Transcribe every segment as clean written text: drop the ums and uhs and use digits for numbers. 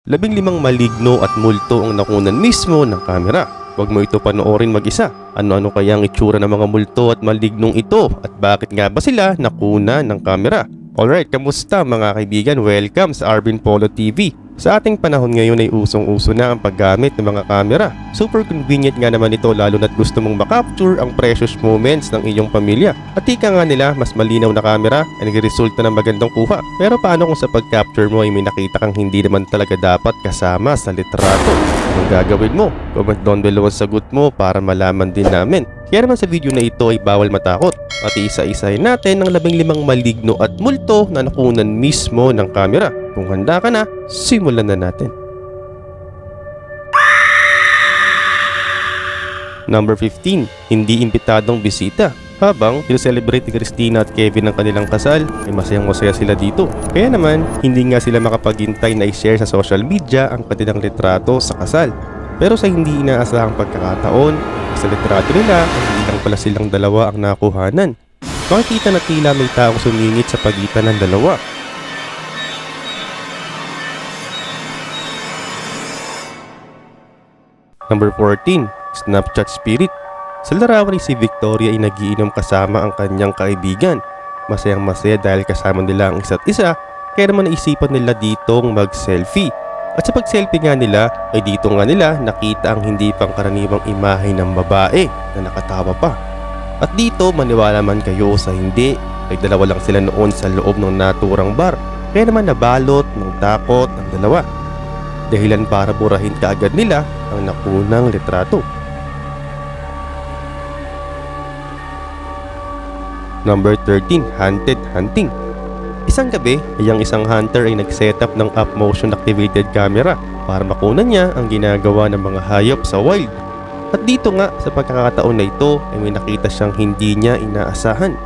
15 maligno at multo ang nakunan mismo ng kamera. Huwag mo ito panoorin mag-isa. Ano-ano kaya ang itsura ng mga multo at malignong ito at bakit nga ba sila nakuna ng kamera? Alright, kamusta mga kaibigan? Welcome sa Arvin Polo TV. Sa ating panahon ngayon ay usong-uso na ang paggamit ng mga kamera. Super convenient nga naman ito lalo na't gusto mong makapture ang precious moments ng iyong pamilya. At ika nga nila, mas malinaw na kamera ay nagresulta ng magandang kuha. Pero paano kung sa pag-capture mo ay may nakita kang hindi naman talaga dapat kasama sa litrato? Anong gagawin mo? Comment down below ang sagot mo para malaman din namin. Kaya naman sa video na ito ay bawal matakot. At isa-isahin natin ang 15 maligno at multo na nakunan mismo ng kamera. Kung handa ka na, simulan na natin. Number 15. Hindi imbitadong bisita. Habang celebrate ni Christina at Kevin ang kanilang kasal, ay masayang-masaya sila dito. Kaya naman, hindi nga sila makapaghintay na i-share sa social media ang kanilang litrato sa kasal. Pero sa hindi inaasahang pagkakataon, sa litrato nila, hindi lang pala silang dalawa ang nakuhanan. Makikita na tila may taong sumingit sa pagitan ng dalawa. Number 14. Snapchat Spirit. Sa larawan ni si Victoria ay nagiinom kasama ang kanyang kaibigan. Masayang masaya dahil kasama nila ang isa't isa, kaya naman naisipan nila ditong mag-selfie. At sa pag-selfie nga nila ay dito nga nila nakita ang hindi pangkaraniwang imahe ng babae na nakatawa pa. At dito maniwala man kayo sa hindi ay dalawa lang sila noon sa loob ng naturang bar, kaya naman nabalot ng takot ang dalawa. Dahilan para burahin kaagad nila ang nakunang litrato. Number 13. Haunted Hunting. Isang gabi ay ang isang hunter ay nag-setup ng up-motion activated camera para makunan niya ang ginagawa ng mga hayop sa wild. At dito nga sa pagkakataon na ito ay may nakita siyang hindi niya inaasahan.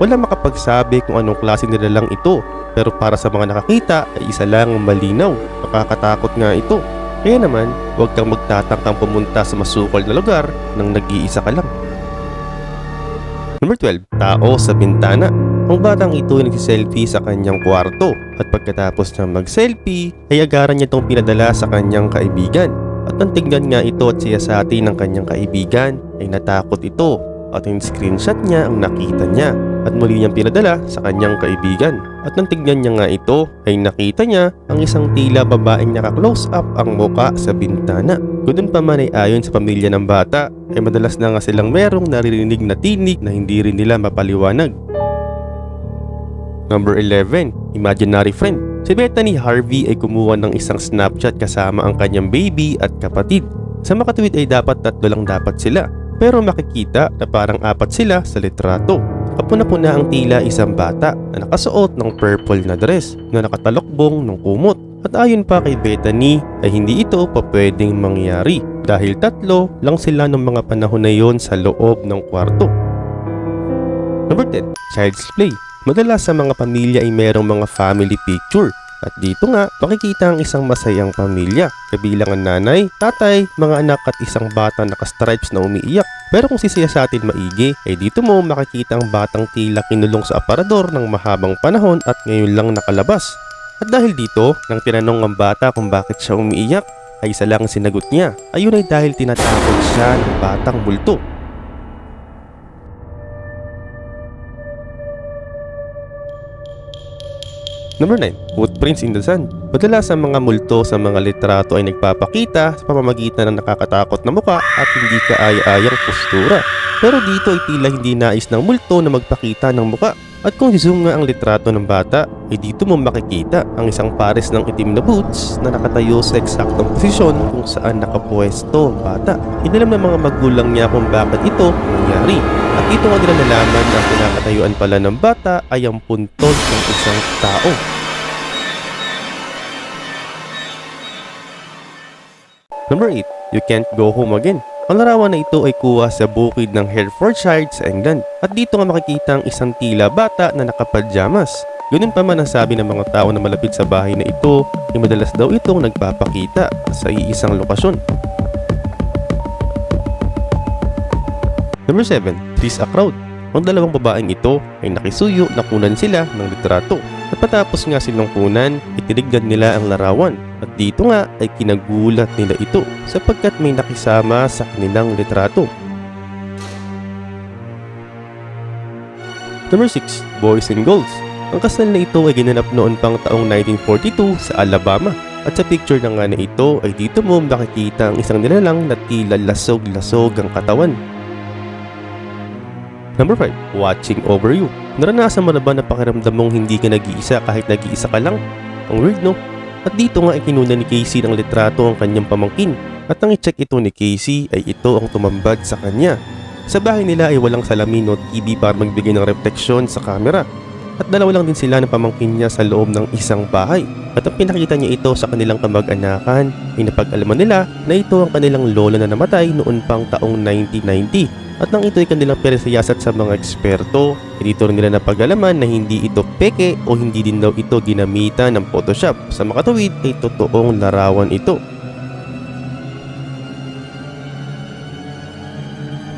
Wala makapagsabi kung anong klaseng nilalang ito, pero para sa mga nakakita ay isa lang ang malinaw. Nakakatakot nga ito. Kaya naman, huwag kang magtatangkang pumunta sa masukol na lugar nang nag-iisa ka lang. Number 12. Tao sa bintana. Ang batang ito ay nagsiselfie sa kanyang kwarto at pagkatapos na mag-selfie ay agaran niya itong pinadala sa kanyang kaibigan. At nang tingnan nga ito at siyasati ng kanyang kaibigan ay natakot ito at yung screenshot niya ang nakita niya at muli niyang pinadala sa kanyang kaibigan. At nang tingnan niya nga ito ay nakita niya ang isang tila babaeng naka-close up ang muka sa bintana. Ganoon pa man ay ayon sa pamilya ng bata ay madalas na nga silang merong naririnig na tinig na hindi rin nila mapaliwanag. Number 11. Imaginary Friend. Si Bethany Harvey ay kumuha ng isang Snapchat kasama ang kanyang baby at kapatid. Sa makatuwid ay dapat 3 lang dapat sila, pero makikita na parang 4 sila sa litrato. Kapuna-puna ang tila isang bata na nakasuot ng purple na dress na nakatalokbong ng kumot. At ayon pa kay Bethany ay hindi ito pa pwedeng mangyari dahil 3 lang sila ng mga panahon na yon sa loob ng kwarto. Number 10. Child's Play. Madalas sa mga pamilya ay merong mga family picture. At dito nga, makikita ang isang masayang pamilya. Kabilang ang nanay, tatay, mga anak at isang bata naka-stripes na umiiyak. Pero kung sisiyasatin maigi, ay dito mo makikita ang batang tila kinulong sa aparador ng mahabang panahon at ngayon lang nakalabas. At dahil dito, nang tinanong ang bata kung bakit siya umiiyak, ay isa lang ang sinagot niya. Ayun ay dahil tinatakot siya ng batang multo. Number 9. Footprints in the Sand. Madalas ang mga multo sa mga litrato ay nagpapakita sa pamamagitan ng nakakatakot na muka at hindi kaaya-ayang postura. Pero dito ay tila hindi nais ng multo na magpakita ng muka. At kung zoom nga ang litrato ng bata, ay dito mo makikita ang isang pares ng itim na boots na nakatayo sa eksaktong posisyon kung saan nakapwesto ang bata. Inalam ng mga magulang niya kung bakit ito nangyari. At dito nga nila nalaman na pinakatayuan pala ng bata ay ang puntod ng isang tao. Number 8. You Can't Go Home Again. Ang larawan na ito ay kuha sa bukid ng Herefordshire sa England. At dito nga makikita ang isang tila bata na nakapadyamas. Ganun pa man ang sabi ng mga tao na malapit sa bahay na ito, ay madalas daw itong nagpapakita sa iisang lokasyon. Number 7. Please a Crowd. Ang dalawang babaeng ito ay nakisuyo na kunan sila ng litrato. At patapos nga silang kunan, itinignan nila ang larawan. At dito nga ay kinagulat nila ito sapagkat may nakisama sa kanilang litrato. Number 6. Boys and Girls. Ang kasal na ito ay ginanap noon pang taong 1942 sa Alabama. At sa picture na nga na ito ay dito mo makikita ang isang nilalang na tila lasog-lasog ang katawan. Number 5. Watching Over You. Naranasan mo na ba na pakiramdam mong hindi ka nag-iisa kahit nag-iisa ka lang? Ang weird, no? At dito nga ikinuna ni Casey ng litrato ang kanyang pamangkin. At nang i-check ito ni Casey ay ito ang tumambad sa kanya. Sa bahay nila ay walang salamin o TV para magbigay ng refleksyon sa camera. At dalawa lang din sila ng pamangkin niya sa loob ng isang bahay. At ang pinakita niya ito sa kanilang kamag-anakan ay napag-alaman nila na ito ang kanilang lola na namatay noon pang taong 1990. At nang ito ay kanilang peresiyasat sa mga eksperto, dito rin nila napag-alaman na hindi ito peke o hindi din daw ito ginamitan ng Photoshop. Sa makatuwid ay totoong larawan ito.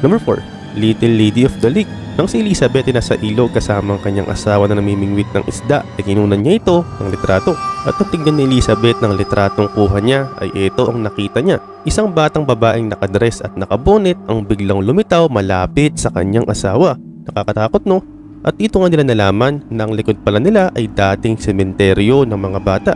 Number 4. Little Lady of the Lake. Nang si Elizabeth ay nasa ilog kasama ang kanyang asawa na namimingwit ng isda, ay kinunan niya ito ng litrato. At nang tingnan ni Elizabeth ng litratong kuha niya, ay ito ang nakita niya. Isang batang babaeng nakadress at nakabonet ang biglang lumitaw malapit sa kanyang asawa. Nakakatakot, no? At dito nga nila nalaman na ang likod pala nila ay dating sementeryo ng mga bata.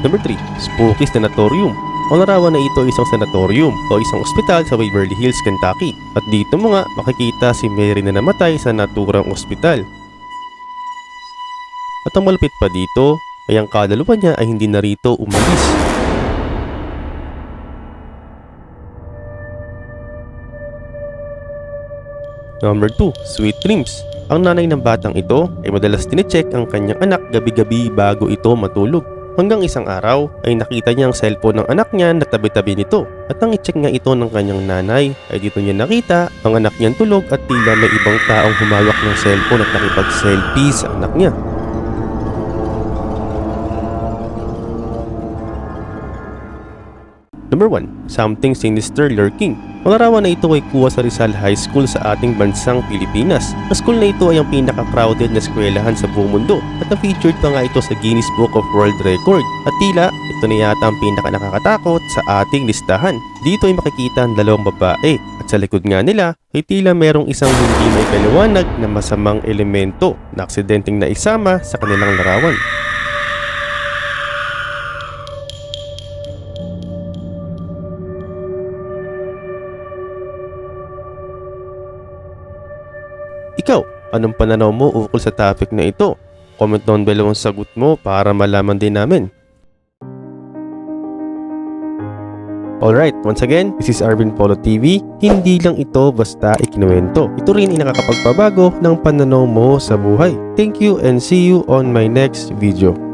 Number 3. Spooky Sanatorium. Ang larawan na ito ay isang sanatorium o isang ospital sa Waverly Hills, Kentucky. At dito mo nga makikita si Mary na namatay sa naturang ospital. At ang malapit pa dito ay ang kaluluwa niya ay hindi narito umalis. Number 2. Sweet Dreams. Ang nanay ng batang ito ay madalas tine-check ang kanyang anak gabi-gabi bago ito matulog. Hanggang isang araw ay nakita niya ang cellphone ng anak niya na tabi-tabi nito. At nang i-check nga ito ng kanyang nanay ay dito niya nakita ang anak niyang tulog at tila may ibang taong humawak ng cellphone at nakipag-selfie sa anak niya. Number 1. Something Sinister Lurking. Ang larawan na ito ay kuha sa Rizal High School sa ating bansang Pilipinas. Ang school na ito ay ang pinaka-crowded na eskwelahan sa buong mundo at na-featured pa nga ito sa Guinness Book of World Record. At tila, ito na yata ang pinaka-nakakatakot sa ating listahan. Dito ay makikita ang dalawang babae at sa likod nga nila ay tila merong isang hindi may paliwanag na masamang elemento na aksidenteng naisama sa kanilang larawan. Ikaw, anong pananaw mo ukol sa topic na ito? Comment down below ang sagot mo para malaman din namin. Alright, once again, this is Arvin Polo TV. Hindi lang ito basta ikinuwento. Ito rin ay nakakapagpabago ng pananaw mo sa buhay. Thank you and see you on my next video.